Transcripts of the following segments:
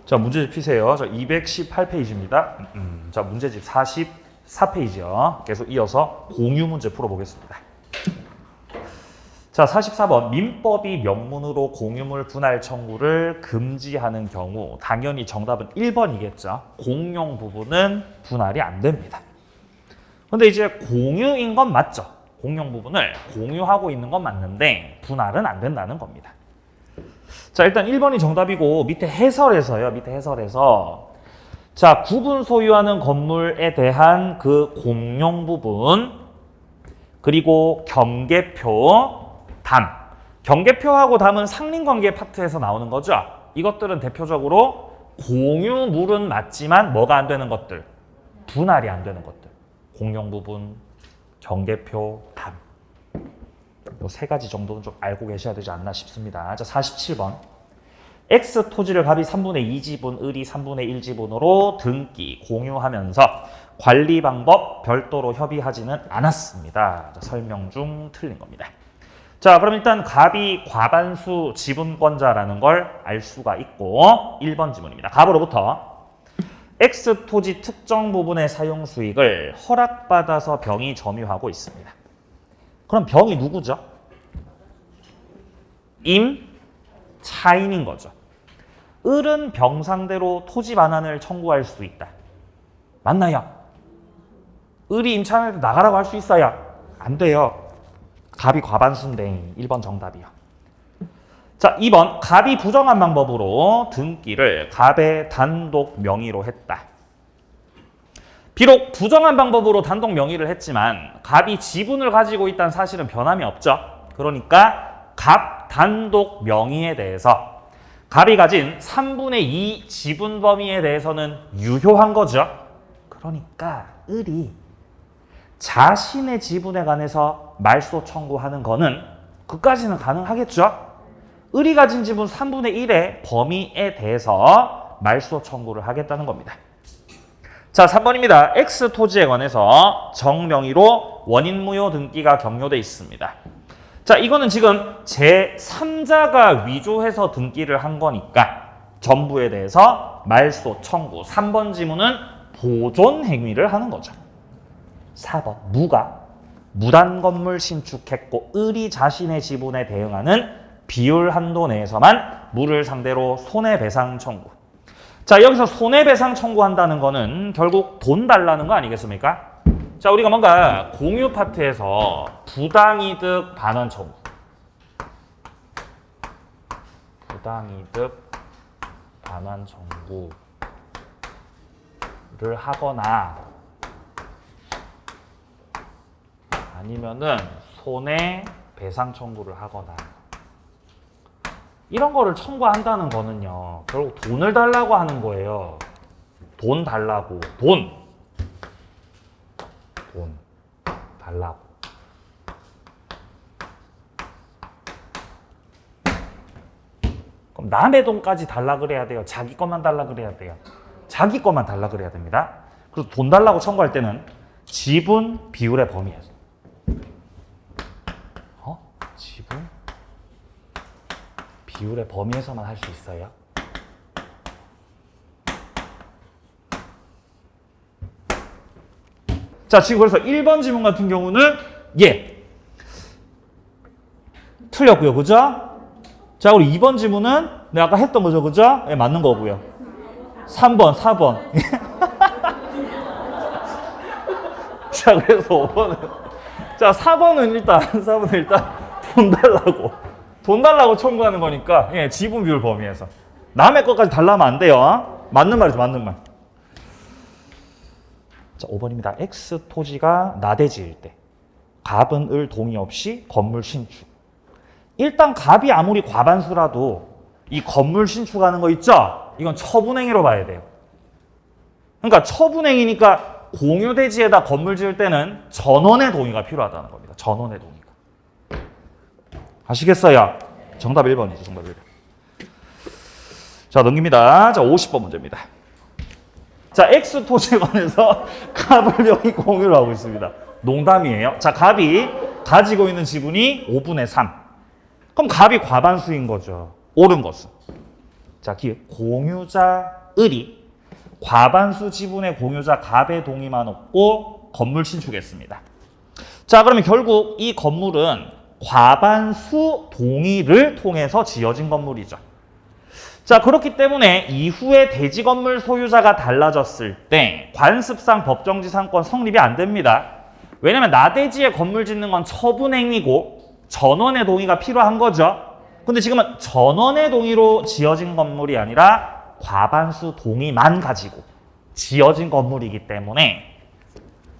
자, 문제집 피세요. 자, 218페이지입니다. 자, 문제집 44페이지요. 계속 이어서 공유 문제 풀어보겠습니다. 자, 44번. 민법이 명문으로 공유물 분할 청구를 금지하는 경우 당연히 정답은 1번이겠죠. 공용 부분은 분할이 안 됩니다. 근데 이제 공유인 건 맞죠. 공용 부분을 공유하고 있는 건 맞는데 분할은 안 된다는 겁니다. 자, 일단 1번이 정답이고 밑에 해설에서요. 밑에 해설에서 자, 구분 소유하는 건물에 대한 그 공용 부분 그리고 경계표, 담. 경계표하고 담은 상린관계 파트에서 나오는 거죠. 이것들은 대표적으로 공유물은 맞지만 뭐가 안 되는 것들? 분할이 안 되는 것들. 공용 부분, 경계표, 담. 이 세 가지 정도는 좀 알고 계셔야 되지 않나 싶습니다. 자, 47번. X 토지를 갑이 3분의 2지분, 을이 3분의 1지분으로 등기, 공유하면서 관리 방법 별도로 협의하지는 않았습니다. 자, 설명 중 틀린 겁니다. 자, 그럼 일단 갑이 과반수 지분권자라는 걸 알 수가 있고 1번 지문입니다. 갑으로부터 X 토지 특정 부분의 사용 수익을 허락받아서 병이 점유하고 있습니다. 그럼 병이 누구죠? 차인인 거죠. 을은 병 상대로 토지 반환을 청구할 수 있다. 맞나요? 을이 임차인한테 나가라고 할 수 있어요? 안 돼요. 갑이 과반수인데 1번 정답이요. 자, 2번. 갑이 부정한 방법으로 등기를 갑의 단독 명의로 했다. 비록 부정한 방법으로 단독 명의를 했지만 갑이 지분을 가지고 있다는 사실은 변함이 없죠. 그러니까 갑 단독 명의에 대해서 갑이 가진 3분의 2 지분 범위에 대해서는 유효한 거죠. 그러니까 을이 자신의 지분에 관해서 말소 청구하는 거는 그까지는 가능하겠죠. 을이 가진 지분 3분의 1의 범위에 대해서 말소 청구를 하겠다는 겁니다. 자, 3번입니다. X 토지에 관해서 정명의로 원인무효 등기가 경료돼 있습니다. 자, 이거는 지금 제3자가 위조해서 등기를 한 거니까 전부에 대해서 말소 청구. 3번 지문은 보존 행위를 하는 거죠. 4번. 무가 무단 건물 신축했고 을이 자신의 지분에 대응하는 비율 한도 내에서만 무를 상대로 손해배상 청구. 자, 여기서 손해배상 청구한다는 거는 결국 돈 달라는 거 아니겠습니까? 자, 우리가 뭔가 공유 파트에서 부당이득 반환 청구. 부당이득 반환 청구를 하거나 아니면은 손해배상 청구를 하거나 이런 거를 청구한다는 거는요, 결국 돈을 달라고 하는 거예요. 돈 달라고. 돈 달라고. 그럼 남의 돈까지 달라 그래야 돼요? 자기 것만 달라 그래야 돼요? 자기 것만 달라 그래야 됩니다. 그래서 돈 달라고 청구할 때는 지분 비율의 범위에서. 지분 비율의 범위에서만 할 수 있어요. 자, 지금 그래서 1번 지문 같은 경우는 틀렸고요. 그죠? 자, 우리 2번 지문은 내가 아까 했던 거죠. 그죠? 예, 맞는 거고요. 3번, 4번. 자, 그래서 5번은 자, 4번은 일단 돈 달라고 청구하는 거니까 지분 비율 범위에서 남의 것까지 달라면 안 돼요. 맞는 말이죠. 맞는 말. 자, 5번입니다. X 토지가 나대지일 때 갑은 을 동의 없이 건물 신축. 일단 갑이 아무리 과반수라도 이 건물 신축하는 거 있죠? 이건 처분행위로 봐야 돼요. 그러니까 처분행위니까 공유대지에다 건물 지을 때는 전원의 동의가 필요하다는 겁니다. 전원의 동의가. 아시겠어요? 정답 1번이죠. 정답 1번. 자, 넘깁니다. 자, 50번 문제입니다. 자, X 토지에 관해서 갑을 명의 공유를 하고 있습니다. 농담이에요. 자, 갑이 가지고 있는 지분이 5분의 3. 그럼 갑이 과반수인 거죠. 옳은 것은. 자, 기획. 공유자 을이 과반수 지분의 공유자 갑의 동의만 얻고 건물 신축했습니다. 자, 그러면 결국 이 건물은 과반수 동의를 통해서 지어진 건물이죠. 자, 그렇기 때문에 이후에 대지 건물 소유자가 달라졌을 때 관습상 법정지상권 성립이 안 됩니다. 왜냐면 나대지에 건물 짓는 건 처분행위고 전원의 동의가 필요한 거죠. 근데 지금은 전원의 동의로 지어진 건물이 아니라 과반수 동의만 가지고 지어진 건물이기 때문에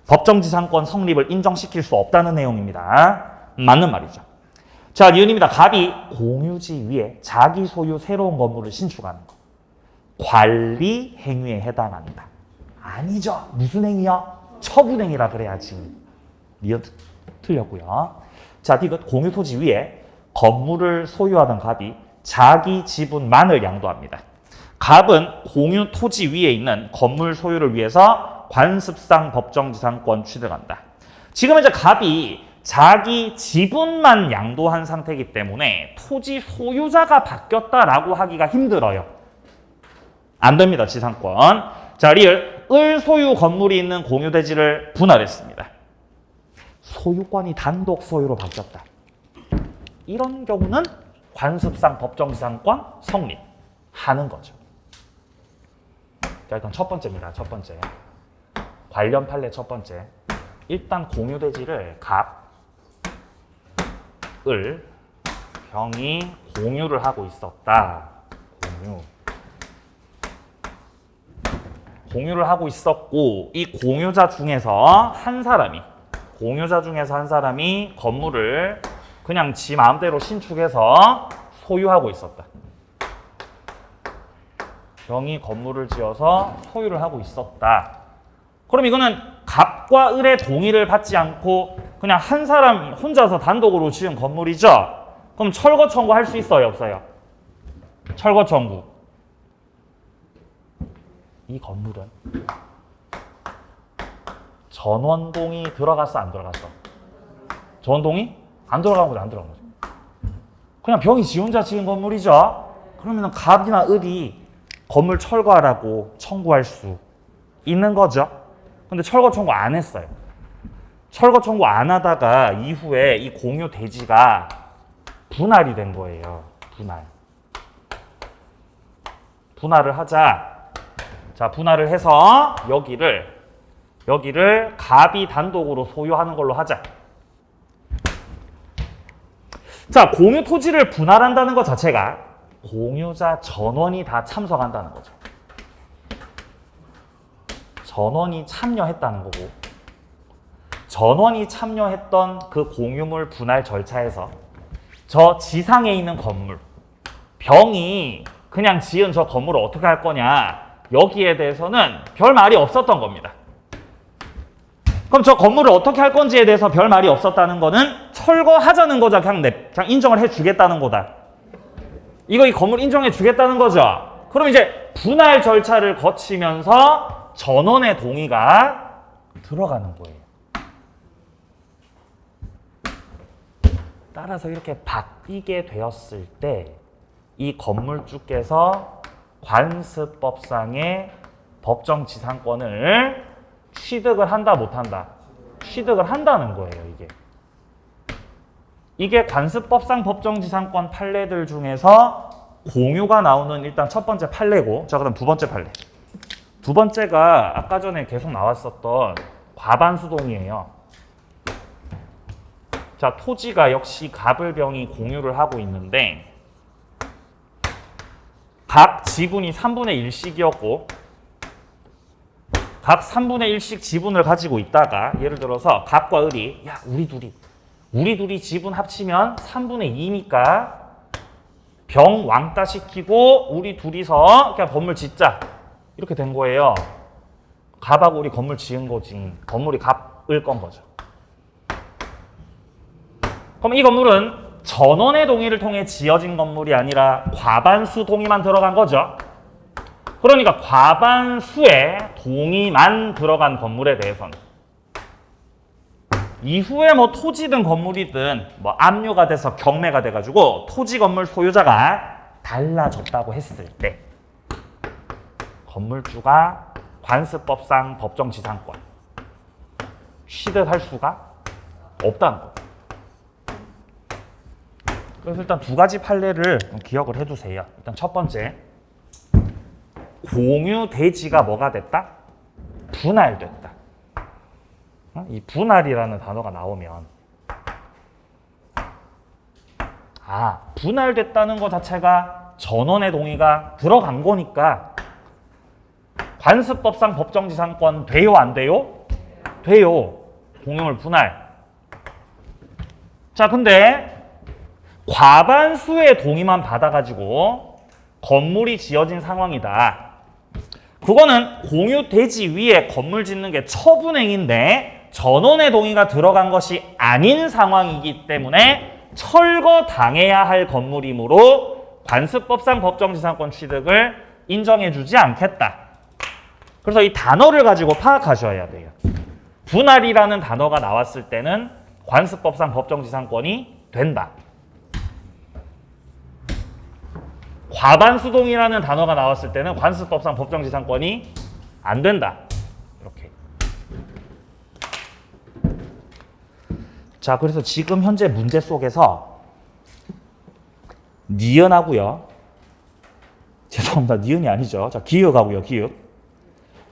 법정지상권 성립을 인정시킬 수 없다는 내용입니다. 맞는 말이죠. 자, 니은입니다. 갑이 공유지 위에 자기 소유 새로운 건물을 신축하는 거. 관리 행위에 해당한다. 아니죠. 무슨 행위야? 처분행위라 그래야지. 니은 틀렸고요. 자, 디귿 공유 토지 위에 건물을 소유하던 갑이 자기 지분만을 양도합니다. 갑은 공유 토지 위에 있는 건물 소유를 위해서 관습상 법정지상권 취득한다. 지금 이제 갑이 자기 지분만 양도한 상태이기 때문에 토지 소유자가 바뀌었다라고 하기가 힘들어요. 안 됩니다, 지상권. 자, 리을 을 소유 건물이 있는 공유대지를 분할했습니다. 소유권이 단독 소유로 바뀌었다. 이런 경우는 관습상 법정지상권 성립하는 거죠. 자, 일단 첫 번째입니다. 첫 번째. 관련 판례 첫 번째. 일단 공유대지를 갑, 을, 병이 공유를 하고 있었다. 공유를 하고 있었고 이 공유자 중에서 한 사람이 건물을 그냥 지 마음대로 신축해서 소유하고 있었다. 병이 건물을 지어서 소유를 하고 있었다. 그럼 이거는 갑과 을의 동의를 받지 않고 그냥 한 사람이 혼자서 단독으로 지은 건물이죠? 그럼 철거 청구할 수 있어요, 없어요? 철거 청구. 이 건물은 전원 동의 들어갔어, 안 들어갔어? 전원 동의? 안 들어간 거죠, 안 들어간 거죠. 그냥 병이 지 혼자 지은 건물이죠? 그러면 갑이나 을이 건물 철거하라고 청구할 수 있는 거죠. 근데 철거 청구 안 했어요. 철거 청구 안 하다가 이후에 이 공유 대지가 분할이 된 거예요. 분할을 하자. 자, 분할을 해서 여기를 갑이 단독으로 소유하는 걸로 하자. 자, 공유 토지를 분할한다는 것 자체가 공유자 전원이 다 참석한다는 거죠. 전원이 참여했다는 거고, 전원이 참여했던 그 공유물 분할 절차에서 저 지상에 있는 건물, 병이 그냥 지은 저 건물을 어떻게 할 거냐, 여기에 대해서는 별 말이 없었던 겁니다. 그럼 저 건물을 어떻게 할 건지에 대해서 별 말이 없었다는 거는 철거하자는 거죠. 그냥 인정을 해주겠다는 거다. 이 건물 인정해 주겠다는 거죠. 그럼 이제 분할 절차를 거치면서 전원의 동의가 들어가는 거예요. 따라서 이렇게 바뀌게 되었을 때 이 건물주께서 관습법상의 법정지상권을 취득을 한다, 못한다? 취득을 한다는 거예요, 이게 관습법상 법정지상권 판례들 중에서 공유가 나오는 일단 첫 번째 판례고, 자, 그다음 두 번째 판례. 두 번째가 아까 전에 계속 나왔었던 과반수동이에요. 자, 토지가 역시 갑을 병이 공유를 하고 있는데 각 지분이 3분의 1씩이었고 각 3분의 1씩 지분을 가지고 있다가 예를 들어서 갑과 을이 야, 우리 둘이 지분 합치면 3분의 2니까 병 왕따 시키고 우리 둘이서 그냥 건물 짓자. 이렇게 된 거예요. 갑하고 우리 건물 지은 거지. 건물이 갑을 건 거죠. 그럼 이 건물은 전원의 동의를 통해 지어진 건물이 아니라 과반수 동의만 들어간 거죠. 그러니까 과반수의 동의만 들어간 건물에 대해서는 이후에 뭐 토지든 건물이든 뭐 압류가 돼서 경매가 돼가지고 토지 건물 소유자가 달라졌다고 했을 때 건물주가 관습법상 법정지상권 취득할 수가 없다는 거예요. 그래서 일단 두 가지 판례를 기억을 해두세요. 일단 첫 번째, 공유대지가 뭐가 됐다? 분할됐다. 이 분할이라는 단어가 나오면 분할됐다는 것 자체가 전원의 동의가 들어간 거니까 관습법상 법정지상권 돼요, 안 돼요? 돼요. 공유물 분할. 자, 근데 과반수의 동의만 받아가지고 건물이 지어진 상황이다. 그거는 공유대지 위에 건물 짓는 게 처분행위인데 전원의 동의가 들어간 것이 아닌 상황이기 때문에 철거당해야 할 건물이므로 관습법상 법정지상권 취득을 인정해주지 않겠다. 그래서 이 단어를 가지고 파악하셔야 돼요. 분할이라는 단어가 나왔을 때는 관습법상 법정지상권이 된다. 과반수동이라는 단어가 나왔을 때는 관습법상 법정지상권이 안 된다. 이렇게. 자, 그래서 지금 현재 문제 속에서 니은하고요. 죄송합니다. 니은이 아니죠. 자, 기역하고요. 기역.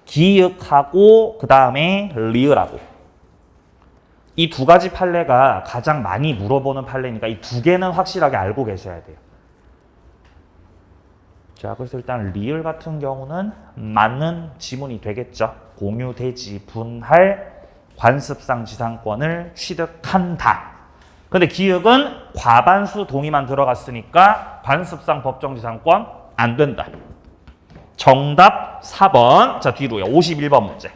기역하고 그 다음에 리을하고. 이 두 가지 판례가 가장 많이 물어보는 판례니까 이 두 개는 확실하게 알고 계셔야 돼요. 자, 그래서 일단 리을 같은 경우는 맞는 지문이 되겠죠. 공유대지 분할 관습상 지상권을 취득한다. 근데 기역은 과반수 동의만 들어갔으니까 관습상 법정지상권 안 된다. 정답 4번. 자, 뒤로요. 51번 문제.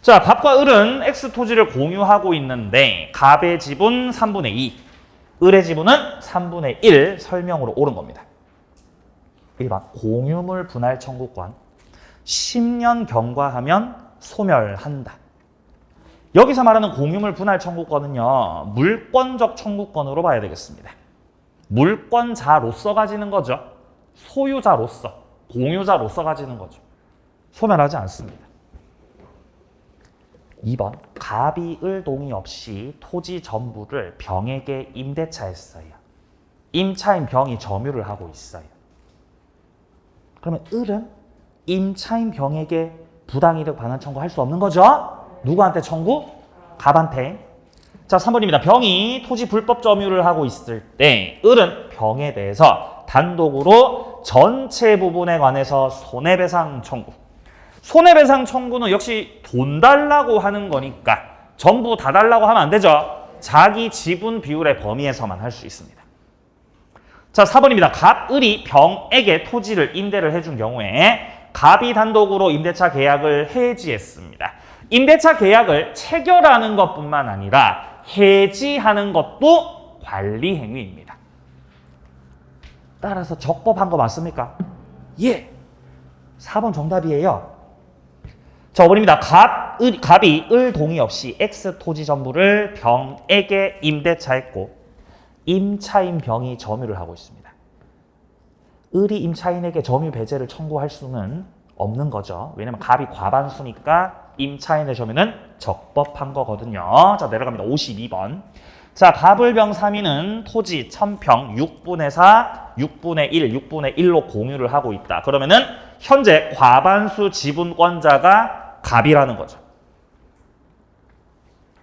자, 갑과 을은 X 토지를 공유하고 있는데 갑의 지분 3분의 2, 을의 지분은 3분의 1 설명으로 옳은 겁니다. 1번 공유물 분할 청구권 10년 경과하면 소멸한다. 여기서 말하는 공유물 분할 청구권은요, 물권적 청구권으로 봐야 되겠습니다. 물권자로서 가지는 거죠. 소유자로서, 공유자로서 가지는 거죠. 소멸하지 않습니다. 2번 갑이 을 동의 없이 토지 전부를 병에게 임대차했어요. 임차인 병이 점유를 하고 있어요. 그러면 을은 임차인 병에게 부당이득 반환 청구할 수 없는 거죠? 누구한테 청구? 갑한테. 자, 3번입니다. 병이 토지 불법 점유를 하고 있을 때 을은 병에 대해서 단독으로 전체 부분에 관해서 손해배상 청구. 손해배상 청구는 역시 돈 달라고 하는 거니까 전부 다 달라고 하면 안 되죠. 자기 지분 비율의 범위에서만 할 수 있습니다. 자, 4번입니다. 갑, 을이 병에게 토지를 임대를 해준 경우에 갑이 단독으로 임대차 계약을 해지했습니다. 임대차 계약을 체결하는 것뿐만 아니라 해지하는 것도 관리 행위입니다. 따라서 적법한 거 맞습니까? 예. 4번 정답이에요. 자, 5번입니다. 갑이 을 동의 없이 X 토지 전부를 병에게 임대차했고 임차인 병이 점유를 하고 있습니다. 을이 임차인에게 점유 배제를 청구할 수는 없는 거죠. 왜냐면 갑이 과반수니까 임차인의 점유는 적법한 거거든요. 자, 내려갑니다. 52번. 자, 갑을병 3인은 토지 1000평 6분의 4, 6분의 1, 6분의 1로 공유를 하고 있다. 그러면은 현재 과반수 지분권자가 갑이라는 거죠.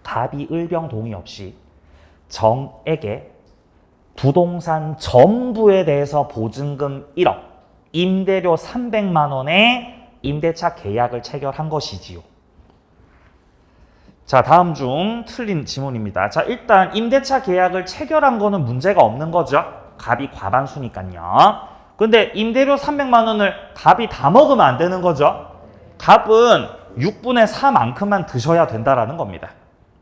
갑이 을병 동의 없이 정에게 부동산 전부에 대해서 보증금 1억, 임대료 300만 원의 임대차 계약을 체결한 것이지요. 자, 다음 중 틀린 지문입니다. 자, 일단 임대차 계약을 체결한 거는 문제가 없는 거죠. 갑이 과반수니까요. 근데 임대료 300만 원을 갑이 다 먹으면 안 되는 거죠. 갑은 6분의 4만큼만 드셔야 된다라는 겁니다.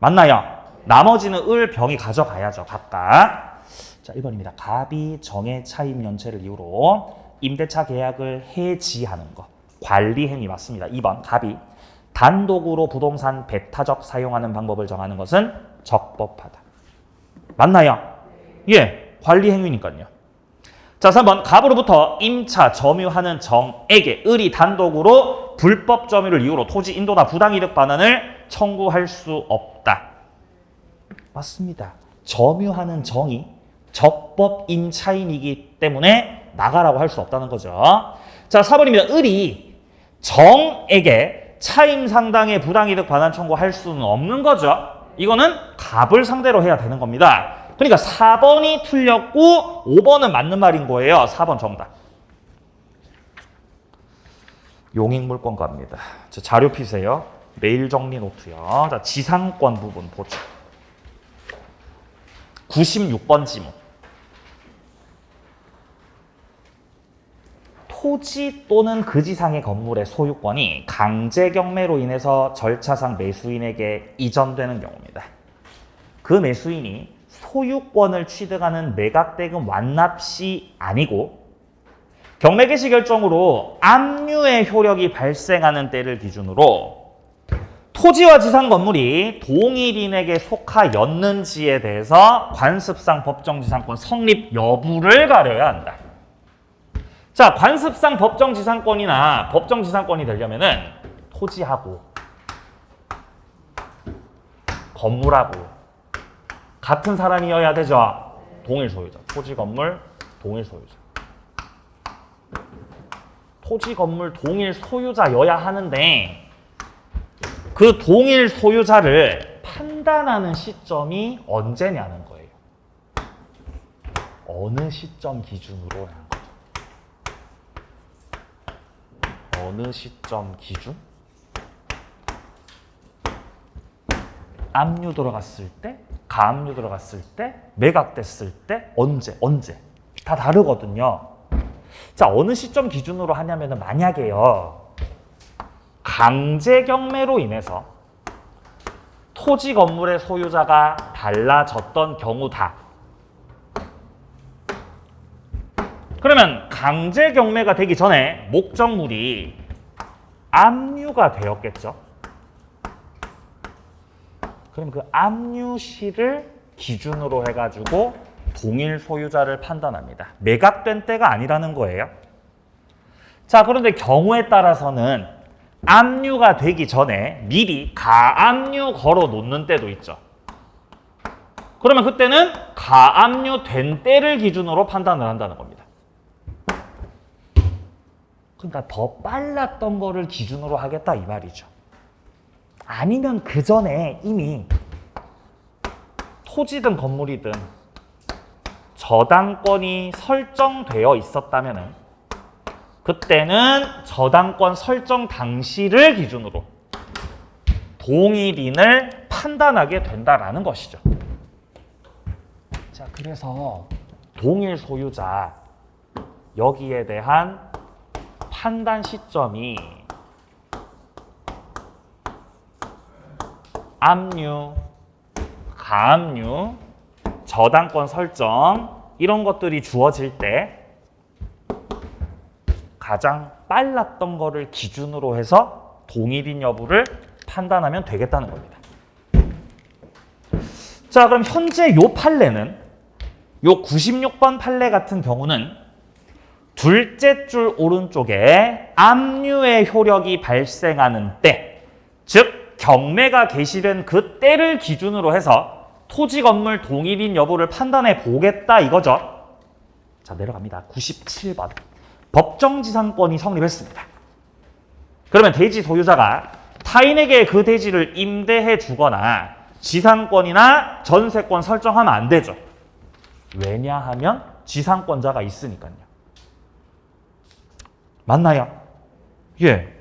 맞나요? 나머지는 을, 병이 가져가야죠. 각각. 자, 1번입니다. 갑이 정의 차임 연체를 이유로 임대차 계약을 해지하는 것. 관리 행위 맞습니다. 2번 갑이 단독으로 부동산 배타적 사용하는 방법을 정하는 것은 적법하다. 맞나요? 예, 관리 행위니까요. 자, 자, 3번 갑으로부터 임차 점유하는 정에게 을이 단독으로 불법 점유를 이유로 토지 인도나 부당이득 반환을 청구할 수 없다. 맞습니다. 점유하는 정이 적법 임차인이기 때문에 나가라고 할 수 없다는 거죠. 자, 4번입니다. 을이 정에게 차임 상당의 부당이득 반환 청구할 수는 없는 거죠. 이거는 갑을 상대로 해야 되는 겁니다. 그러니까 4번이 틀렸고 5번은 맞는 말인 거예요. 4번 정답. 용익물권 갑니다. 자, 자료 피세요. 내일 정리 노트요. 자, 지상권 부분 보죠. 96번 지문. 토지 또는 그 지상의 건물의 소유권이 강제 경매로 인해서 절차상 매수인에게 이전되는 경우입니다. 그 매수인이 소유권을 취득하는 매각대금 완납 시 아니고 경매 개시 결정으로 압류의 효력이 발생하는 때를 기준으로 토지와 지상 건물이 동일인에게 속하였는지에 대해서 관습상 법정지상권 성립 여부를 가려야 한다. 자, 관습상 법정지상권이나 법정지상권이 되려면은 토지하고 건물하고 같은 사람이어야 되죠. 동일 소유자. 토지, 건물, 동일 소유자. 토지, 건물, 동일 소유자여야 하는데 그 동일 소유자를 판단하는 시점이 언제냐는 거예요. 어느 시점 기준으로 하는 거죠. 어느 시점 기준? 압류 들어갔을 때, 가압류 들어갔을 때, 매각됐을 때, 언제 다 다르거든요. 자, 어느 시점 기준으로 하냐면은 만약에요 강제 경매로 인해서 토지 건물의 소유자가 달라졌던 경우다. 그러면 강제 경매가 되기 전에 목적물이 압류가 되었겠죠. 그럼 그 압류 시를 기준으로 해가지고 동일 소유자를 판단합니다. 매각된 때가 아니라는 거예요. 자, 그런데 경우에 따라서는 압류가 되기 전에 미리 가압류 걸어 놓는 때도 있죠. 그러면 그때는 가압류 된 때를 기준으로 판단을 한다는 겁니다. 그러니까 더 빨랐던 거를 기준으로 하겠다 이 말이죠. 아니면 그 전에 이미 토지든 건물이든 저당권이 설정되어 있었다면은 그때는 저당권 설정 당시를 기준으로 동일인을 판단하게 된다라는 것이죠. 자, 그래서 동일 소유자 여기에 대한 판단 시점이 압류, 가압류, 저당권 설정 이런 것들이 주어질 때 가장 빨랐던 거를 기준으로 해서 동일인 여부를 판단하면 되겠다는 겁니다. 자, 그럼 현재 요 판례는 요 96번 판례 같은 경우는 둘째 줄 오른쪽에 압류의 효력이 발생하는 때, 즉 경매가 개시된 그 때를 기준으로 해서 토지 건물 동일인 여부를 판단해 보겠다 이거죠. 자, 내려갑니다. 97번. 법정지상권이 성립했습니다. 그러면 대지 소유자가 타인에게 그 대지를 임대해 주거나 지상권이나 전세권 설정하면 안 되죠. 왜냐하면 지상권자가 있으니까요. 맞나요? 예.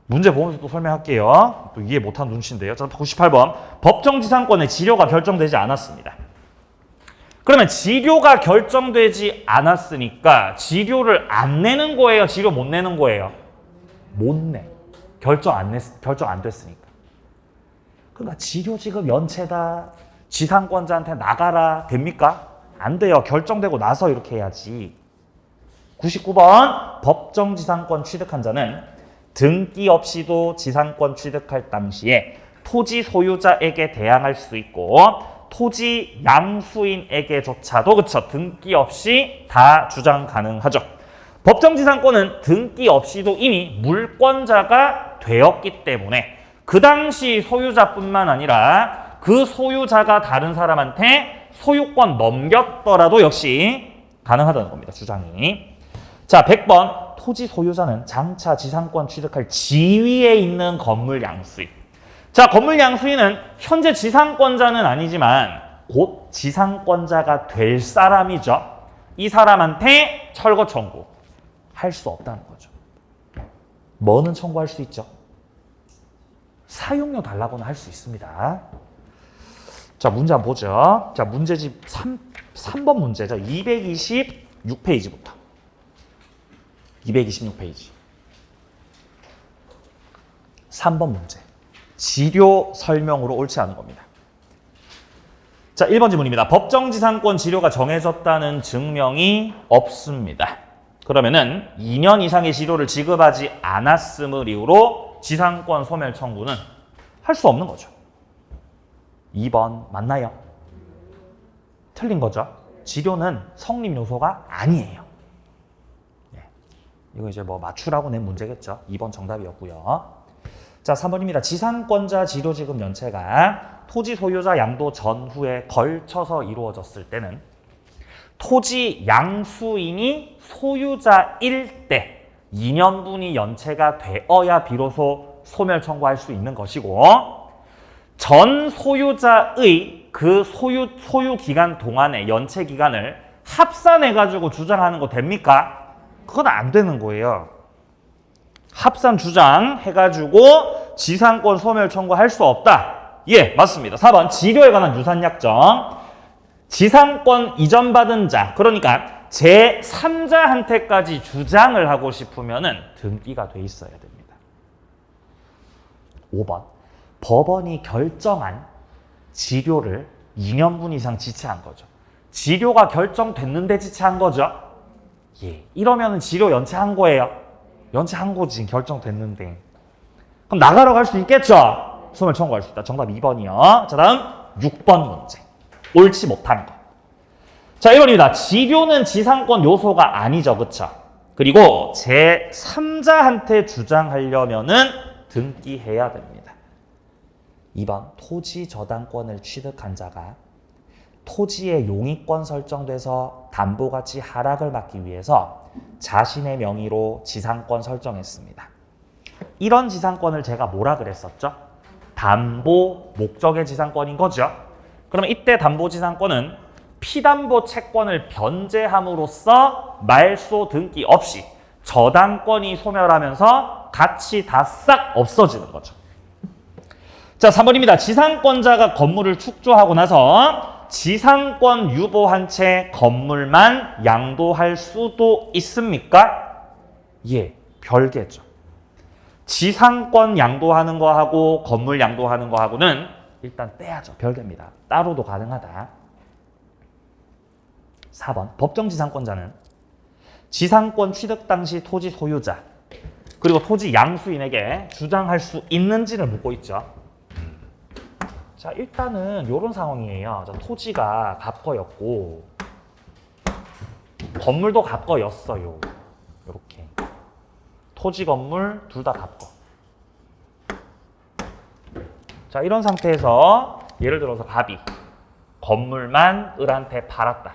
문제 보면서 또 설명할게요. 또 이해 못한 눈치인데요. 자, 98번. 법정지상권의 지료가 결정되지 않았습니다. 그러면 지료가 결정되지 않았으니까 지료를 안 내는 거예요? 지료 못 내는 거예요? 못 내. 결정 안 됐으니까. 그러니까 지료 지급 연체다. 지상권자한테 나가라. 됩니까? 안 돼요. 결정되고 나서 이렇게 해야지. 99번. 법정지상권 취득한 자는 등기 없이도 지상권 취득할 당시에 토지 소유자에게 대항할 수 있고 토지 양수인에게조차도 그쵸 등기 없이 다 주장 가능하죠. 법정지상권은 등기 없이도 이미 물권자가 되었기 때문에 그 당시 소유자뿐만 아니라 그 소유자가 다른 사람한테 소유권 넘겼더라도 역시 가능하다는 겁니다. 주장이. 자, 100번 토지 소유자는 장차 지상권 취득할 지위에 있는 건물 양수인. 자, 건물 양수인은 현재 지상권자는 아니지만 곧 지상권자가 될 사람이죠. 이 사람한테 철거 청구 할 수 없다는 거죠. 뭐는 청구할 수 있죠? 사용료 달라고는 할 수 있습니다. 자, 문제 한번 보죠. 자, 문제집 3번 문제죠. 226페이지부터. 226페이지. 3번 문제. 지료 설명으로 옳지 않은 겁니다. 자, 1번 지문입니다. 법정지상권 지료가 정해졌다는 증명이 없습니다. 그러면은 2년 이상의 지료를 지급하지 않았음을 이유로 지상권 소멸 청구는 할 수 없는 거죠. 2번 맞나요? 틀린 거죠. 지료는 성립 요소가 아니에요. 네. 이거 이제 뭐 맞추라고 낸 문제겠죠. 2번 정답이었고요. 자, 3번입니다. 지상권자 지료 지급 연체가 토지 소유자 양도 전후에 걸쳐서 이루어졌을 때는 토지 양수인이 소유자일 때 2년분이 연체가 되어야 비로소 소멸 청구할 수 있는 것이고 전 소유자의 그 소유 기간 동안의 연체 기간을 합산해가지고 주장하는 거 됩니까? 그건 안 되는 거예요. 합산 주장해가지고 지상권 소멸 청구할 수 없다. 예, 맞습니다. 4번 지료에 관한 유산 약정. 지상권 이전받은 자, 그러니까 제3자한테까지 주장을 하고 싶으면은 등기가 돼 있어야 됩니다. 5번 법원이 결정한 지료를 2년분 이상 지체한 거죠. 지료가 결정됐는데 지체한 거죠. 예, 이러면은 지료 연체한 거예요. 연체한 거지, 결정됐는데. 그럼 나가러 갈 수 있겠죠? 소멸 청구할 수 있다. 정답 2번이요. 자, 다음 6번 문제. 옳지 못한 거. 자, 1번입니다. 지료는 지상권 요소가 아니죠. 그쵸? 그리고 제3자한테 주장하려면은 등기해야 됩니다. 2번 토지 저당권을 취득한 자가 토지의 용의권 설정돼서 담보가치 하락을 막기 위해서 자신의 명의로 지상권 설정했습니다. 이런 지상권을 제가 뭐라 그랬었죠? 담보 목적의 지상권인 거죠. 그러면 이때 담보지상권은 피담보 채권을 변제함으로써 말소 등기 없이 저당권이 소멸하면서 같이 다 싹 없어지는 거죠. 자, 3번입니다. 지상권자가 건물을 축조하고 나서 지상권 유보한 채 건물만 양도할 수도 있습니까? 예, 별개죠. 지상권 양도하는 거하고 건물 양도하는 거하고는 일단 떼야죠. 별개입니다. 따로도 가능하다. 4번 법정지상권자는 지상권 취득 당시 토지 소유자 그리고 토지 양수인에게 주장할 수 있는지를 묻고 있죠. 자, 일단은 이런 상황이에요. 자, 토지가 갑거였고 건물도 갑거였어요. 이렇게 토지 건물 둘 다 갑거. 자, 이런 상태에서 예를 들어서 갑이 건물만 을한테 팔았다.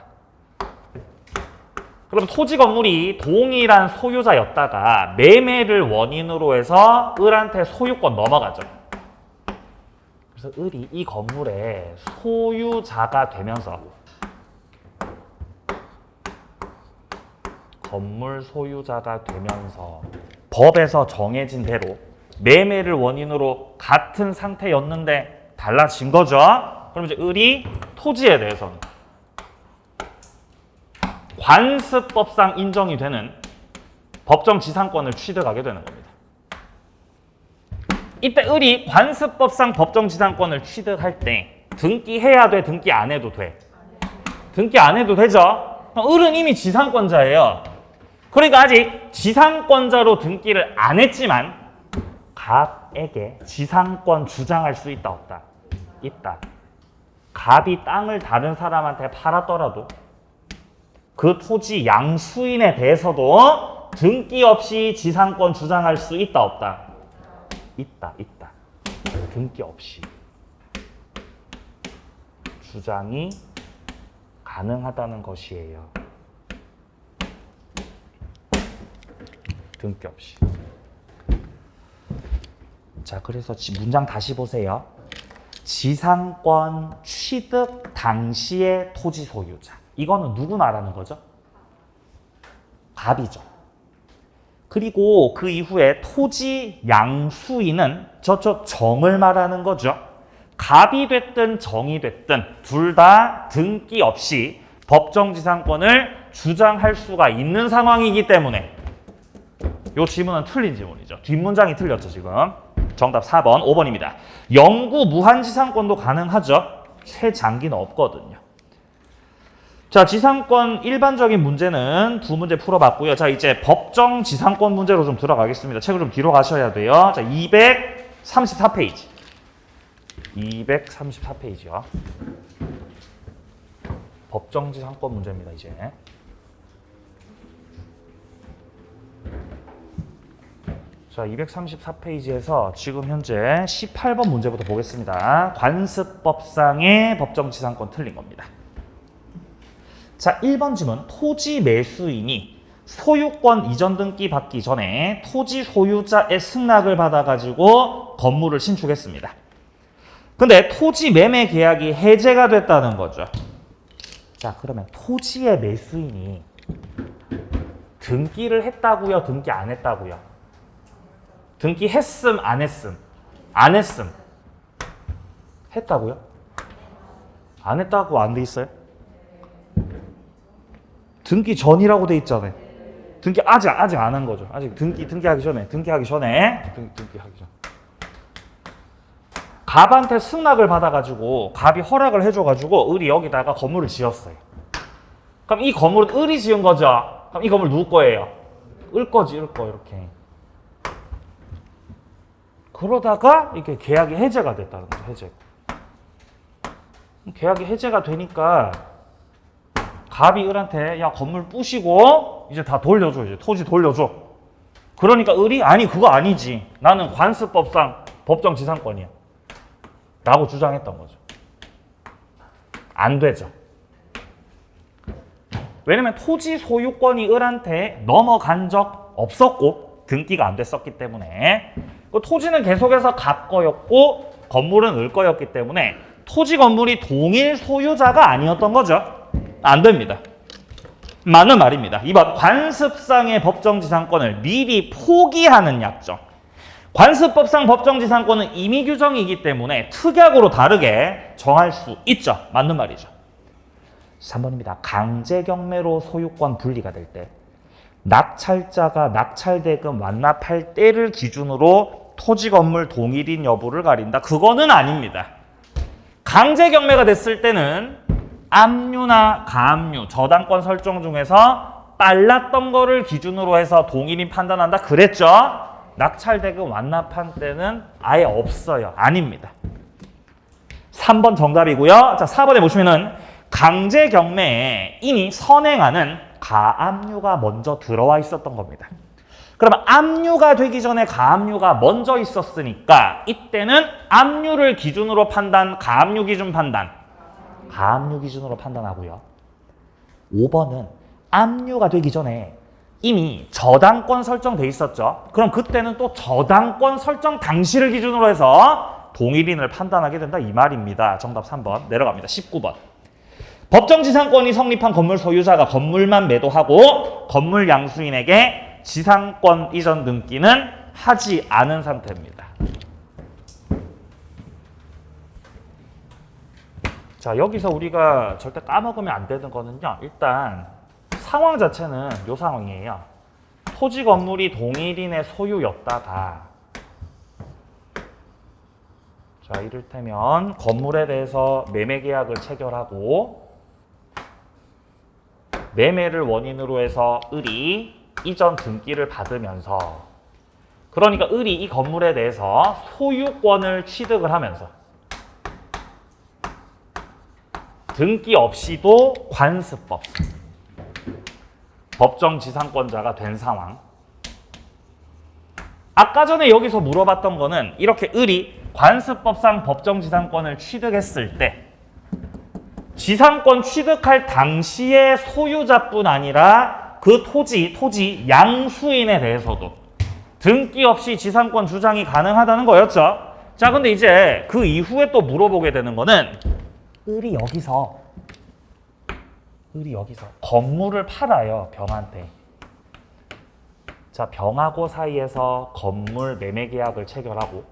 그럼 토지 건물이 동일한 소유자였다가 매매를 원인으로 해서 을한테 소유권 넘어가죠. 그래서 을이 이 건물의 소유자가 되면서 건물 소유자가 되면서 법에서 정해진 대로 매매를 원인으로 같은 상태였는데 달라진 거죠. 그럼 이제 을이 토지에 대해서는 관습법상 인정이 되는 법정 지상권을 취득하게 되는 겁니다. 이때 을이 관습법상 법정 지상권을 취득할 때 등기해야 돼, 등기 안 해도 돼? 등기 안 해도 되죠? 을은 이미 지상권자예요. 그러니까 아직 지상권자로 등기를 안 했지만 갑에게 지상권 주장할 수 있다, 없다? 있다. 갑이 땅을 다른 사람한테 팔았더라도 그 토지 양수인에 대해서도 등기 없이 지상권 주장할 수 있다 없다? 있다. 등기 없이 주장이 가능하다는 것이에요. 등기 없이. 자, 그래서 문장 다시 보세요. 지상권 취득 당시의 토지 소유자. 이거는 누구 말하는 거죠? 갑이죠. 그리고 그 이후에 토지 양수인은 저쪽 정을 말하는 거죠. 갑이 됐든 정이 됐든 둘 다 등기 없이 법정지상권을 주장할 수가 있는 상황이기 때문에 이 질문은 틀린 질문이죠. 뒷문장이 틀렸죠, 지금. 정답 4번, 5번입니다. 영구 무한지상권도 가능하죠. 최장기는 없거든요. 자, 지상권 일반적인 문제는 두 문제 풀어봤고요. 자, 이제 법정 지상권 문제로 좀 들어가겠습니다. 책을 좀 뒤로 가셔야 돼요. 자, 234페이지. 234페이지요. 법정 지상권 문제입니다, 이제. 자, 234페이지에서 지금 현재 18번 문제부터 보겠습니다. 관습법상의 법정지상권 틀린 겁니다. 자, 1번 질문. 토지 매수인이 소유권 이전 등기 받기 전에 토지 소유자의 승낙을 받아가지고 건물을 신축했습니다. 근데 토지 매매 계약이 해제가 됐다는 거죠. 자, 그러면 토지의 매수인이 등기를 했다고요? 등기 안 했다고요? 등기했음 안 했음? 안 했음. 했다고요? 안 했다고 안 돼 있어요? 등기 전이라고 돼 있잖아요. 등기 아직 안 한 거죠. 아직 등기하기 전에. 등기하기 전에. 갑한테 승낙을 받아가지고 갑이 허락을 해줘가지고 을이 여기다가 건물을 지었어요. 그럼 이 건물은 을이 지은 거죠. 그럼 이 건물 누구 거예요? 을 거지, 을 거 이렇게. 그러다가 이게 계약이 해제가 됐다는 거죠. 해제. 계약이 해제가 되니까 갑이 을한테 야 건물 부시고 이제 다 돌려줘. 이제 토지 돌려줘. 그러니까 을이 아니 그거 아니지. 나는 관습법상 법정지상권이야. 라고 주장했던 거죠. 안 되죠. 왜냐면 토지 소유권이 을한테 넘어간 적 없었고 등기가 안 됐었기 때문에 그 토지는 계속해서 갑 거였고 건물은 을 거였기 때문에 토지 건물이 동일 소유자가 아니었던 거죠. 안 됩니다. 맞는 말입니다. 2번 관습상의 법정지상권을 미리 포기하는 약정. 관습법상 법정지상권은 임의 규정이기 때문에 특약으로 다르게 정할 수 있죠. 맞는 말이죠. 3번입니다. 강제경매로 소유권 분리가 될 때 낙찰자가 낙찰대금 완납할 때를 기준으로 토지 건물 동일인 여부를 가린다. 그거는 아닙니다. 강제경매가 됐을 때는 압류나 가압류, 저당권 설정 중에서 빨랐던 거를 기준으로 해서 동일인 판단한다. 그랬죠? 낙찰대금 완납한 때는 아예 없어요. 아닙니다. 3번 정답이고요. 자, 4번에 보시면은 강제경매에 이미 선행하는 가압류가 먼저 들어와 있었던 겁니다. 그러면 압류가 되기 전에 가압류가 먼저 있었으니까 이때는 압류를 기준으로 판단, 가압류 기준 판단, 가압류 기준으로 판단하고요. 5번은 압류가 되기 전에 이미 저당권 설정돼 있었죠. 그럼 그때는 또 저당권 설정 당시를 기준으로 해서 동일인을 판단하게 된다 이 말입니다. 정답 3번 내려갑니다. 19번. 법정지상권이 성립한 건물 소유자가 건물만 매도하고 건물 양수인에게 지상권 이전 등기는 하지 않은 상태입니다. 자, 여기서 우리가 절대 까먹으면 안 되는 거는요. 일단 상황 자체는 이 상황이에요. 토지 건물이 동일인의 소유였다가 자, 이를테면 건물에 대해서 매매 계약을 체결하고 매매를 원인으로 해서 을이 이전 등기를 받으면서 그러니까 을이 이 건물에 대해서 소유권을 취득을 하면서 등기 없이도 관습법상 법정지상권자가 된 상황. 아까 전에 여기서 물어봤던 거는 이렇게 을이 관습법상 법정지상권을 취득했을 때 지상권 취득할 당시의 소유자뿐 아니라 그 토지 양수인에 대해서도 등기 없이 지상권 주장이 가능하다는 거였죠. 자, 근데 이제 그 이후에 또 물어보게 되는 거는 을이 여기서 건물을 팔아요, 병한테. 자, 병하고 사이에서 건물 매매 계약을 체결하고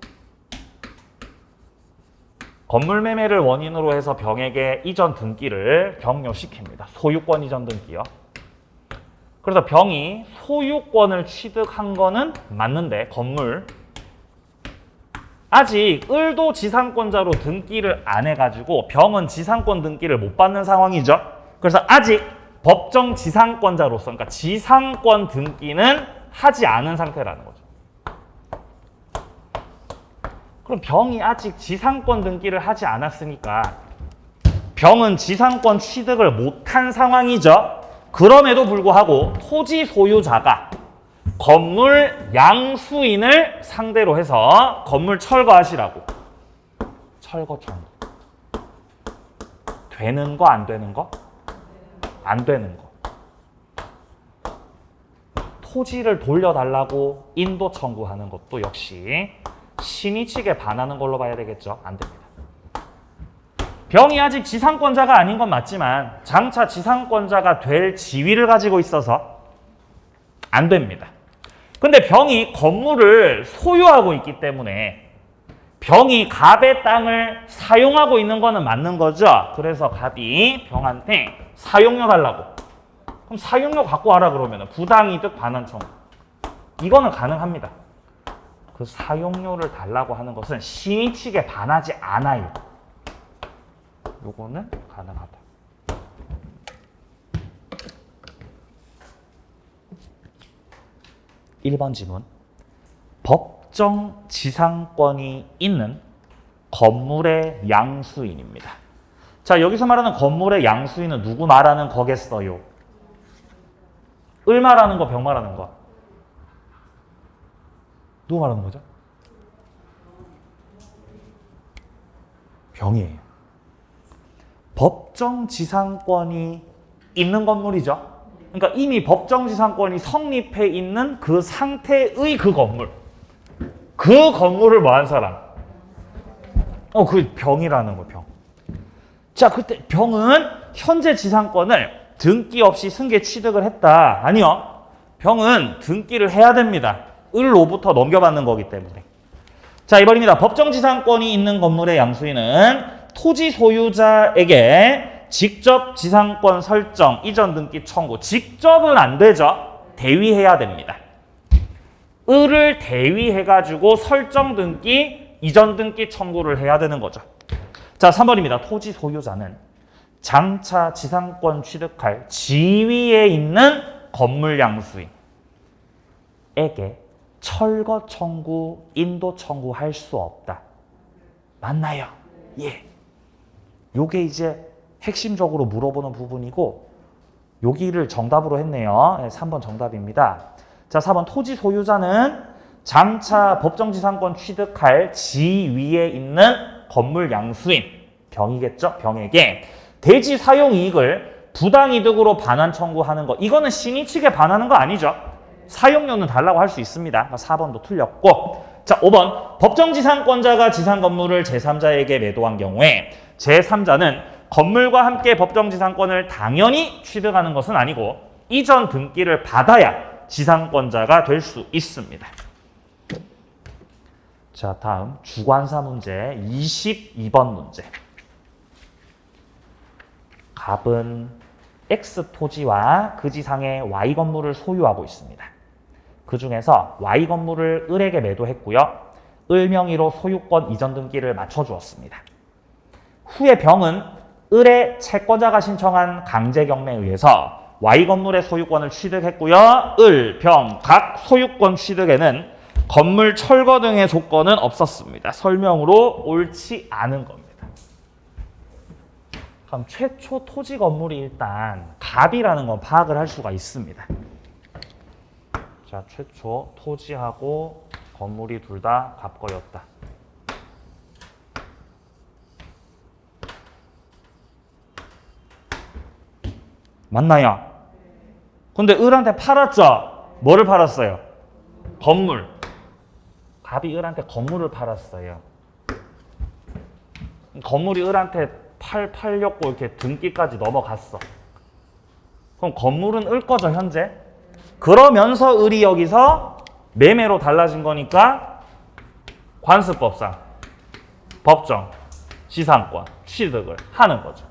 건물 매매를 원인으로 해서 병에게 이전 등기를 격려시킵니다. 소유권 이전 등기요. 그래서 병이 소유권을 취득한 거는 맞는데 건물 아직 을도 지상권자로 등기를 안 해가지고 병은 지상권 등기를 못 받는 상황이죠. 그래서 아직 법정 지상권자로서 그러니까 지상권 등기는 하지 않은 상태라는 거죠. 그럼 병이 아직 지상권 등기를 하지 않았으니까 병은 지상권 취득을 못한 상황이죠. 그럼에도 불구하고 토지 소유자가 건물 양수인을 상대로 해서 건물 철거하시라고 철거 청구. 되는 거 안 되는 거? 안 되는 거. 토지를 돌려달라고 인도 청구하는 것도 역시 신의 측에 반하는 걸로 봐야 되겠죠? 안 됩니다. 병이 아직 지상권자가 아닌 건 맞지만 장차 지상권자가 될 지위를 가지고 있어서 안 됩니다. 근데 병이 건물을 소유하고 있기 때문에 병이 갑의 땅을 사용하고 있는 거는 맞는 거죠. 그래서 갑이 병한테 사용료 달라고. 그럼 사용료 갖고 와라 그러면 부당이득 반환 청구. 이거는 가능합니다. 그 사용료를 달라고 하는 것은 신의 측에 반하지 않아요. 요거는 가능하다. (1번) 지문. 법정 지상권이 있는 건물의 양수인입니다. 자, 여기서 말하는 건물의 양수인은 누구 말하는 거겠어요? 을 말하는 거, 병 말하는 거? 누구 말하는 거죠? 병이에요. 법정지상권이 있는 건물이죠. 그러니까 이미 법정지상권이 성립해 있는 그 상태의 그 건물. 그 건물을 뭐 한 사람? 그 병이라는 거예요, 병. 자, 그때 병은 현재 지상권을 등기 없이 승계 취득을 했다. 아니요. 병은 등기를 해야 됩니다. 을로부터 넘겨받는 거기 때문에. 자, 2번입니다. 법정지상권이 있는 건물의 양수인은 토지 소유자에게 직접 지상권 설정, 이전 등기 청구. 직접은 안 되죠. 대위해야 됩니다. 을을 대위해가지고 설정 등기, 이전 등기 청구를 해야 되는 거죠. 자, 3번입니다. 토지 소유자는 장차 지상권 취득할 지위에 있는 건물 양수인에게 철거 청구, 인도 청구할 수 없다. 맞나요? 예. 요게 이제 핵심적으로 물어보는 부분이고 여기를 정답으로 했네요. 3번 정답입니다. 자, 4번 토지 소유자는 장차 법정지상권 취득할 지위에 있는 건물 양수인, 병이겠죠? 병에게 대지 사용 이익을 부당이득으로 반환 청구하는 거. 이거는 신의 측에 반하는 거 아니죠? 사용료는 달라고 할 수 있습니다. 4번도 틀렸고. 자, 5번. 법정지상권자가 지상건물을 제3자에게 매도한 경우에 제3자는 건물과 함께 법정지상권을 당연히 취득하는 것은 아니고 이전 등기를 받아야 지상권자가 될 수 있습니다. 자, 다음 주관사 문제 22번 문제. 갑은 X 토지와 그 지상의 Y 건물을 소유하고 있습니다. 그 중에서 Y 건물을 을에게 매도했고요. 을 명의로 소유권 이전 등기를 맞춰주었습니다. 후에 병은 을의 채권자가 신청한 강제 경매에 의해서 Y 건물의 소유권을 취득했고요. 을, 병, 각 소유권 취득에는 건물 철거 등의 조건은 없었습니다. 설명으로 옳지 않은 겁니다. 그럼 최초 토지 건물이 일단 갑이라는 건 파악을 할 수가 있습니다. 자, 최초 토지하고 건물이 둘 다 갑거였다. 맞나요? 근데 을한테 팔았죠? 뭐를 팔았어요? 건물. 갑이 을한테 건물을 팔았어요. 건물이 을한테 팔렸고 이렇게 등기까지 넘어갔어. 그럼 건물은 을 거죠, 현재? 그러면서 을이 여기서 매매로 달라진 거니까 관습법상 법정, 지상권, 취득을 하는 거죠.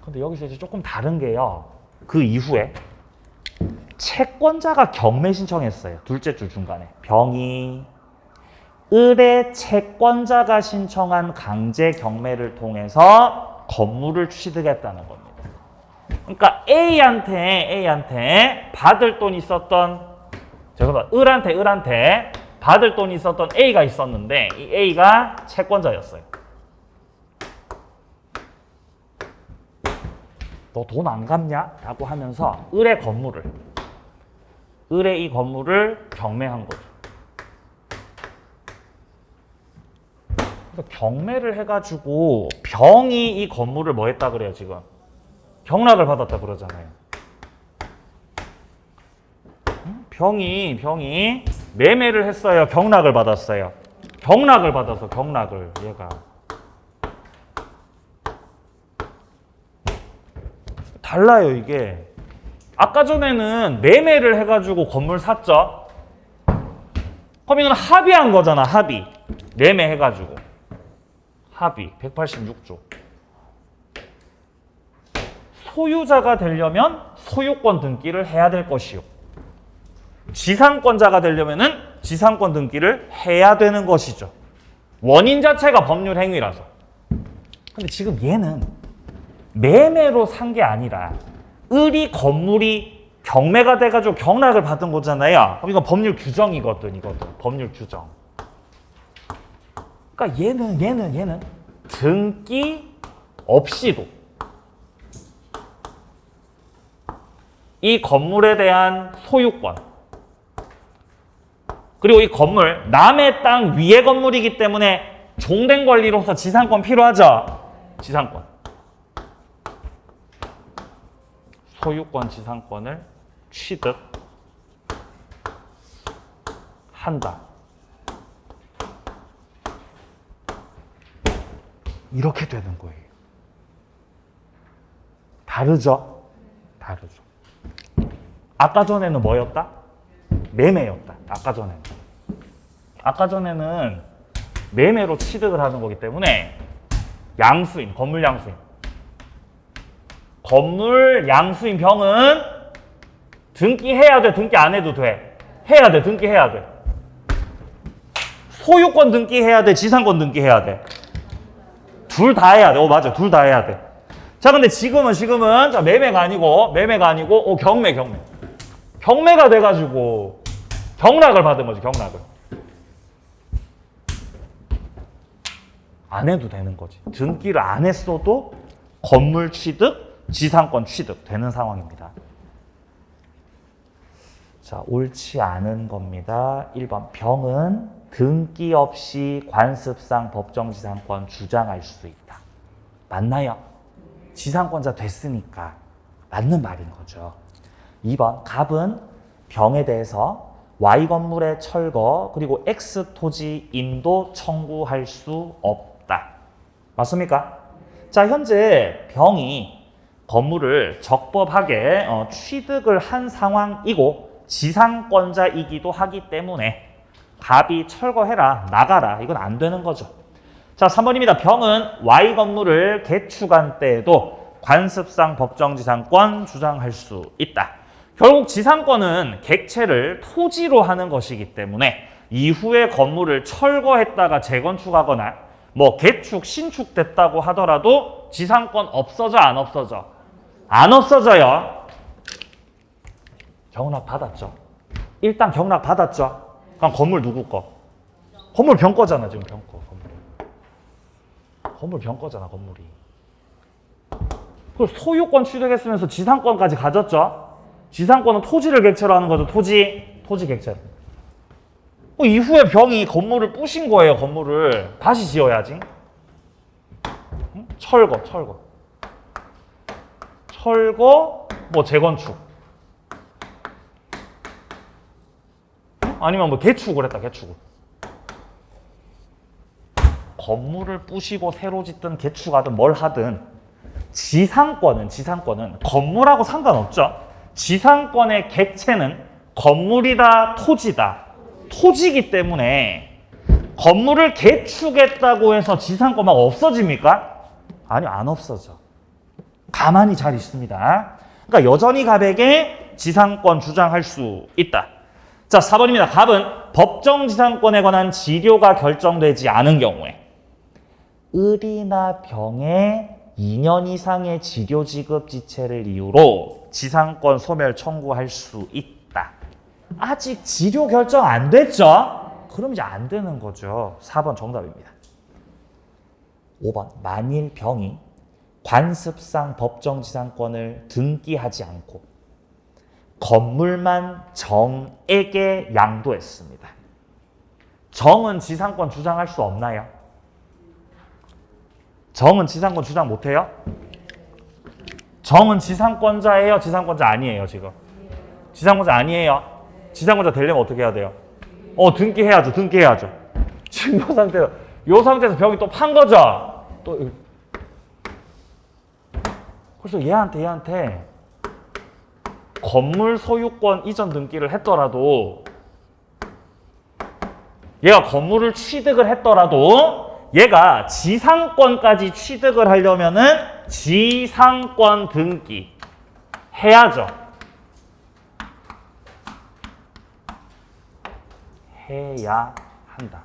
근데 여기서 이제 조금 다른 게요. 그 이후에 채권자가 경매 신청했어요. 둘째 줄 중간에. 병이 을의 채권자가 신청한 강제 경매를 통해서 건물을 취득했다는 겁니다. 그러니까 A한테 받을 돈이 있었던, 죄송합니다. 을한테 받을 돈이 있었던 A가 있었는데 이 A가 채권자였어요. 너 돈 안 갚냐? 라고 하면서 을의 이 건물을 경매한 거죠. 그래서 경매를 해가지고 병이 이 건물을 뭐 했다 그래요, 지금? 경락을 받았다 그러잖아요. 병이 매매를 했어요, 경락을 받았어요? 경락을 받아서 얘가. 달라요, 이게. 아까 전에는 매매를 해가지고 건물 샀죠? 그럼 이건 합의한 거잖아, 합의. 매매해가지고. 합의, 186조. 소유자가 되려면 소유권 등기를 해야 될 것이요. 지상권자가 되려면은 지상권 등기를 해야 되는 것이죠. 원인 자체가 법률 행위라서. 근데 지금 얘는 매매로 산 게 아니라 을이 건물이 경매가 돼가지고 경락을 받은 거잖아요. 그럼 이건 법률 규정이거든, 법률 규정. 그러니까 얘는 등기 없이도 이 건물에 대한 소유권, 그리고 이 건물 남의 땅 위의 건물이기 때문에 종된 권리로서 지상권 필요하죠. 지상권. 소유권 지상권을 취득한다. 이렇게 되는 거예요. 다르죠? 다르죠. 아까 전에는 뭐였다? 매매였다. 아까 전에는 매매로 취득을 하는 거기 때문에 양수인, 건물 양수인 병은 등기해야 돼, 등기 안 해도 돼? 해야 돼, 등기해야 돼. 소유권 등기해야 돼, 지상권 등기해야 돼? 둘 다 해야 돼. 맞아, 둘 다 해야 돼. 자, 근데 지금은 자, 매매가 아니고 경매가 돼가지고 경락을 받은 거지, 경락을. 안 해도 되는 거지. 등기를 안 했어도 건물 취득, 지상권 취득 되는 상황입니다. 자, 옳지 않은 겁니다. 1번. 병은 등기 없이 관습상 법정지상권 주장할 수 있다. 맞나요? 지상권자 됐으니까 맞는 말인 거죠. 2번. 갑은 병에 대해서 Y 건물의 철거 그리고 X 토지 임도 청구할 수 없다. 맞습니까? 자, 현재 병이 건물을 적법하게 취득을 한 상황이고 지상권자이기도 하기 때문에 갑이 철거해라, 나가라, 이건 안 되는 거죠. 자, 3번입니다. 병은 Y 건물을 개축한 때에도 관습상 법정지상권 주장할 수 있다. 결국 지상권은 객체를 토지로 하는 것이기 때문에 이후에 건물을 철거했다가 재건축하거나 뭐 개축, 신축됐다고 하더라도 지상권 없어져, 안 없어져? 안 없어져요. 경락 받았죠. 일단 경락 받았죠. 그럼 건물 누구 거? 건물 병 거잖아, 지금 병 거. 건물 병 거잖아, 건물이. 그 소유권 취득했으면서 지상권까지 가졌죠. 지상권은 토지를 객체로 하는 거죠. 토지 객체로. 이후에 병이 건물을 부신 거예요. 건물을 다시 지어야지. 철거, 뭐 재건축. 아니면 뭐 개축을 했다, 개축을. 건물을 부시고 새로 짓든 개축하든 뭘 하든 지상권은 건물하고 상관없죠. 지상권의 객체는 건물이다, 토지다. 토지이기 때문에 건물을 개축했다고 해서 지상권만 없어집니까? 아니요, 안 없어져. 가만히 잘 있습니다. 그러니까 여전히 갑에게 지상권 주장할 수 있다. 자, 4번입니다. 갑은 법정 지상권에 관한 지료가 결정되지 않은 경우에 을이나 병에 2년 이상의 지료 지급 지체를 이유로 지상권 소멸 청구할 수 있다. 아직 지료 결정 안 됐죠? 그럼 이제 안 되는 거죠. 4번 정답입니다. 5번 만일 병이 관습상 법정 지상권을 등기하지 않고 건물만 정에게 양도했습니다. 정은 지상권 주장할 수 없나요? 정은 지상권 주장 못해요? 정은 지상권자예요? 지상권자 아니에요 지금? 지상권자 아니에요? 지상권자 되려면 어떻게 해야 돼요? 등기해야죠. 지금 요 상태에서 병이 또 판 거죠? 그래서 얘한테 건물 소유권 이전 등기를 했더라도 얘가 건물을 취득을 했더라도 얘가 지상권까지 취득을 하려면은 지상권 등기 해야죠. 해야 한다.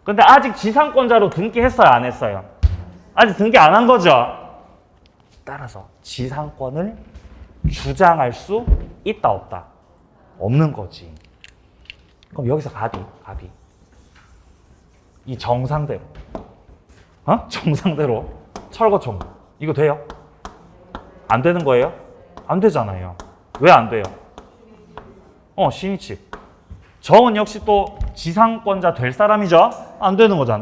근데 아직 지상권자로 등기했어요, 안 했어요? 아직 등기 안 한 거죠? 따라서 지상권을 주장할 수 있다, 없다? 없는 거지. 그럼 여기서 갑이 이 정상대로 정상대로 철거 청구 이거 돼요? 안 되는 거예요? 안 되잖아요. 왜 안 돼요? 신이치. 정은 역시 또 지상권자 될 사람이죠? 안 되는 거죠.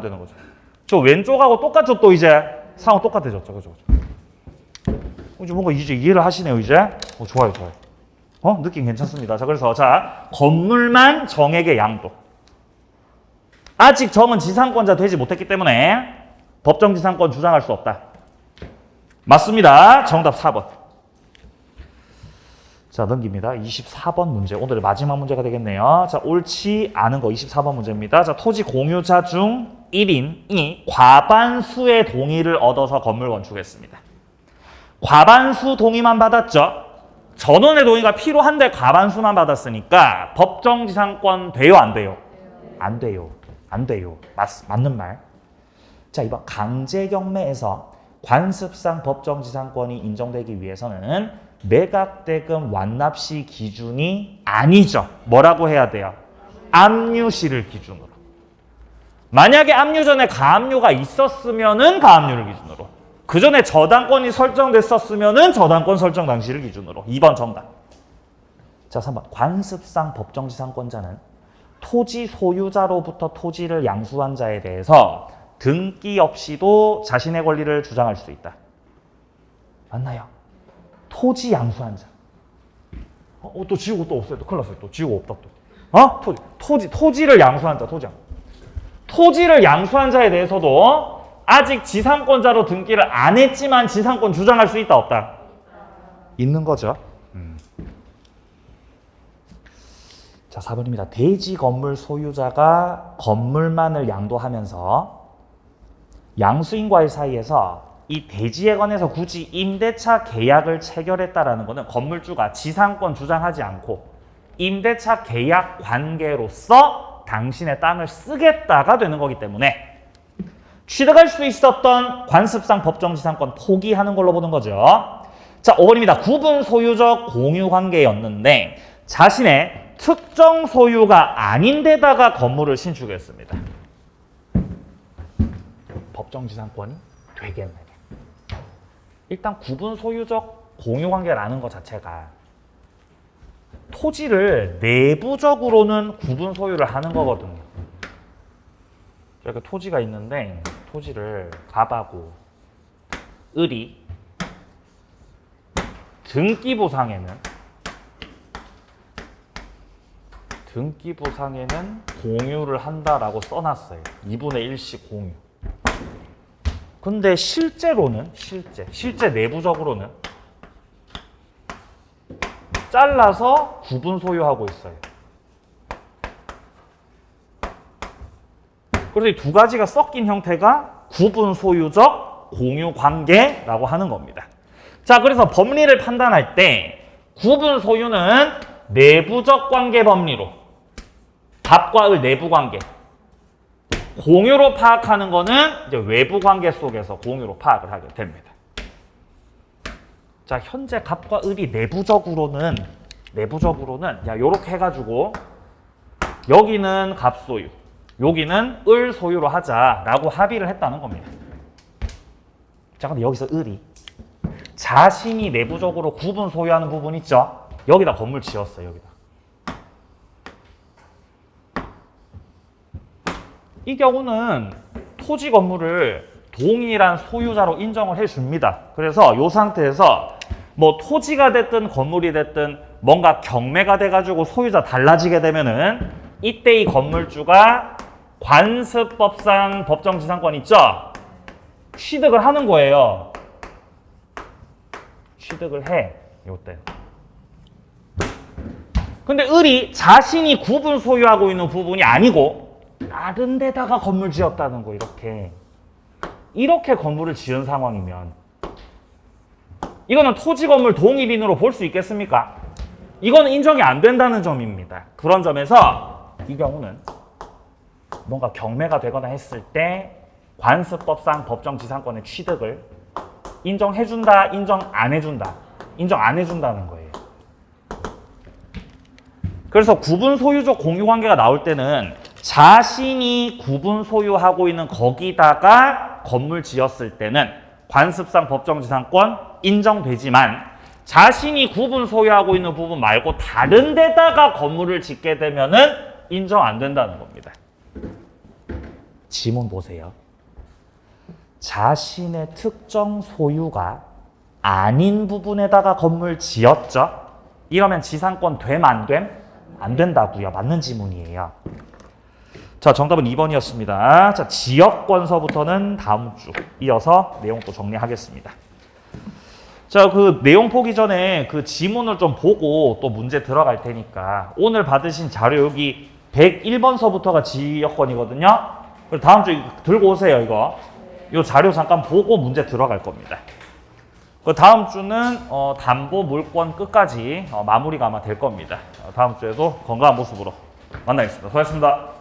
저 왼쪽하고 똑같죠? 또 이제 상황 똑같아졌죠. 그죠? 이제 뭔가 이제 이해를 하시네요, 이제. 좋아요. 느낌 괜찮습니다. 자, 그래서 건물만 정에게 양도. 아직 정은 지상권자 되지 못했기 때문에 법정 지상권 주장할 수 없다. 맞습니다. 정답 4번. 자, 넘깁니다. 24번 문제. 오늘의 마지막 문제가 되겠네요. 자, 옳지 않은 거 24번 문제입니다. 자, 토지 공유자 중 1인이 과반수의 동의를 얻어서 건물 건축했습니다. 과반수 동의만 받았죠. 전원의 동의가 필요한데 과반수만 받았으니까 법정 지상권 돼요, 안 돼요? 안 돼요. 맞는 말. 자, 이번 강제 경매에서 관습상 법정 지상권이 인정되기 위해서는 매각대금 완납시 기준이 아니죠. 뭐라고 해야 돼요? 압류시를 기준으로. 만약에 압류 전에 가압류가 있었으면은 가압류를 기준으로. 그 전에 저당권이 설정됐었으면은 저당권 설정 당시를 기준으로. 2번 정답. 자, 3번. 관습상 법정 지상권자는 토지 소유자로부터 토지를 양수한 자에 대해서 등기 없이도 자신의 권리를 주장할 수 있다. 맞나요? 토지 양수한 자. 또 지우고 또 없어요. 또 큰일 났어요. 또 지우고 없다 또. 토지를 양수한 자. 토지를 양수한 자에 대해서도 아직 지상권자로 등기를 안 했지만 지상권 주장할 수 있다, 없다? 있는 거죠. 자, 4번입니다. 대지 건물 소유자가 건물만을 양도하면서 양수인과의 사이에서 이 대지에 관해서 굳이 임대차 계약을 체결했다라는 것은 건물주가 지상권 주장하지 않고 임대차 계약 관계로서 당신의 땅을 쓰겠다가 되는 거기 때문에 취득할 수 있었던 관습상 법정 지상권 포기하는 걸로 보는 거죠. 자, 5번입니다. 구분 소유적 공유 관계였는데 자신의 특정 소유가 아닌 데다가 건물을 신축했습니다. 법정 지상권이 되겠느냐. 일단 구분 소유적 공유 관계라는 것 자체가 토지를 내부적으로는 구분 소유를 하는 거거든요. 이렇게 토지가 있는데 토지를 갑하고 을이 등기부상에는 공유를 한다라고 써놨어요. 2분의 1씩 공유. 근데 실제로는 실제 내부적으로는 잘라서 구분 소유하고 있어요. 그래서 이 두 가지가 섞인 형태가 구분 소유적 공유 관계라고 하는 겁니다. 자, 그래서 법리를 판단할 때 구분 소유는 내부적 관계 법리로 갑과 을 내부 관계, 공유로 파악하는 거는 이제 외부 관계 속에서 공유로 파악을 하게 됩니다. 자, 현재 갑과 을이 내부적으로는 야, 요렇게 해가지고 여기는 갑 소유, 여기는 을 소유로 하자라고 합의를 했다는 겁니다. 자, 근데 여기서 을이 자신이 내부적으로 구분 소유하는 부분 있죠? 여기다 건물 지었어요, 여기다. 이 경우는 토지 건물을 동일한 소유자로 인정을 해줍니다. 그래서 이 상태에서 뭐 토지가 됐든 건물이 됐든 뭔가 경매가 돼가지고 소유자 달라지게 되면은 이때 이 건물주가 관습법상 법정지상권 있죠? 취득을 하는 거예요. 취득을 해. 요때. 근데 을이 자신이 구분 소유하고 있는 부분이 아니고 다른 데다가 건물 지었다는 거, 이렇게 건물을 지은 상황이면 이거는 토지 건물 동일인으로 볼 수 있겠습니까? 이거는 인정이 안 된다는 점입니다. 그런 점에서 이 경우는 뭔가 경매가 되거나 했을 때 관습법상 법정지상권의 취득을 인정해준다, 인정 안 해준다는 거예요. 그래서 구분 소유적 공유 관계가 나올 때는 자신이 구분 소유하고 있는 거기다가 건물 지었을 때는 관습상 법정지상권 인정되지만 자신이 구분 소유하고 있는 부분 말고 다른 데다가 건물을 짓게 되면은 인정 안 된다는 겁니다. 지문 보세요. 자신의 특정 소유가 아닌 부분에다가 건물 지었죠? 이러면 지상권 됨, 안 됨? 안 된다고요. 맞는 지문이에요. 자, 정답은 2번이었습니다. 자, 지역권서부터는 다음 주 이어서 내용 또 정리하겠습니다. 자, 그 내용 보기 전에 그 지문을 좀 보고 또 문제 들어갈 테니까 오늘 받으신 자료 여기 101번서부터가 지역권이거든요. 그래서 다음 주 들고 오세요, 이거. 이 자료 잠깐 보고 문제 들어갈 겁니다. 그 다음 주는 담보 물권 끝까지 마무리가 아마 될 겁니다. 다음 주에도 건강한 모습으로 만나겠습니다. 수고하셨습니다.